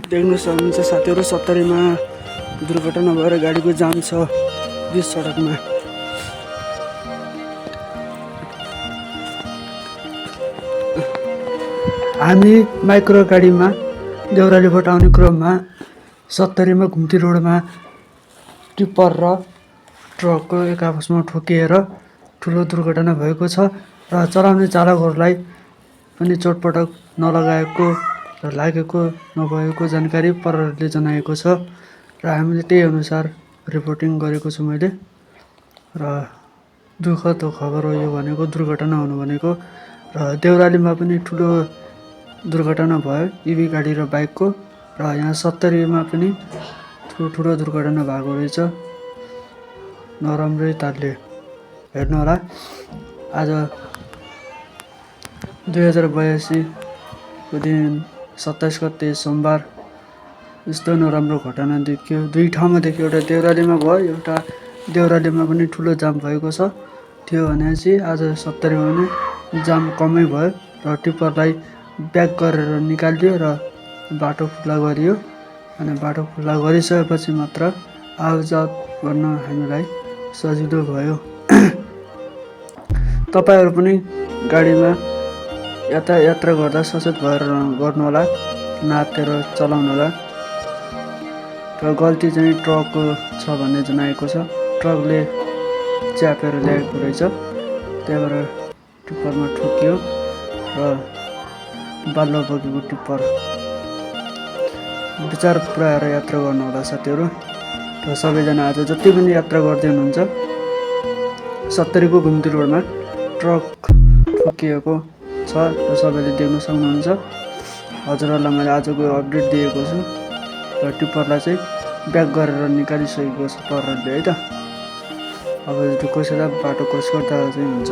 देख्न सक्नुहुन्छ साथीहरू 70 मा दुर्घटना भएर गाडीको जाम छ बिच सडकमा। हामी माइक्रो गाडीमा देउरालीबाट आउने क्रममा 70 मा घुम्ती रोडमा टिप्पर र ट्रकको एक आपसमा ठोकिएर ठुलो दुर्घटना भएको छ र चलाउने चालकहरूलाई पनि चोटपटक नलगाएको र लागेको नभएको जानकारी प्रहरीले जनाएको छ र हामीले त्यही अनुसार रिपोर्टिङ गरेको छु मैले। र दुःखद खबर हो यो भनेको, दुर्घटना हुनु भनेको। र देउरालीमा पनि ठुलो दुर्घटना भयो इभी गाडी र बाइकको, र यहाँ 70 मा पनि ठुलो दुर्घटना भएको रहेछ। नराम्रै तालले हेर्नु होला। आज 2082 को दिन 27 गते सोमबार यस्तो नराम्रो घटना देखियो। दुई ठाउँमा देखियो, एउटा देउरालीमा भयो, एउटा देउरालीमा पनि ठुलो जाम भएको छ। थियो भनेपछि आज 70 मा पनि जाम कमै भयो र टिप्परलाई ब्याक गरेर निकालियो र बाटो खुल्ला गरियो। अनि बाटो खुल्ला गरिसकेपछि मात्र आवाजात गर्न हामीलाई सजिलो भयो। तपाईहरु पनि गाडीमा यात्रा गर्दा सचेत भएर गर्नु होला, नातेर चलाउनु होला। र गल्ती चाहिँ ट्रकको छ भन्ने जनाएको छ। ट्रकले च्यापेर ल्याएको रहेछ, त्यही भएर टिप्परमा ठोकियो र बाल्लो बगेको टिप्पर। विचार पुऱ्याएर यात्रा गर्नु होला साथीहरू। र सबैजना आज जति पनि यात्रा गर्दै हुनुहुन्छ 70 को घुम्ती रोडमा ट्रक ठोकिएको छ र सबैले देख्न सक्नुहुन्छ। हजुरहरूलाई मैले आजको अपडेट दिएको छु र टिप्परलाई चाहिँ ब्याक गरेर निकालिसकेको छ प्रहरीले, है त। अब कसैलाई बाटो क्रस गर्दा चाहिँ हुन्छ।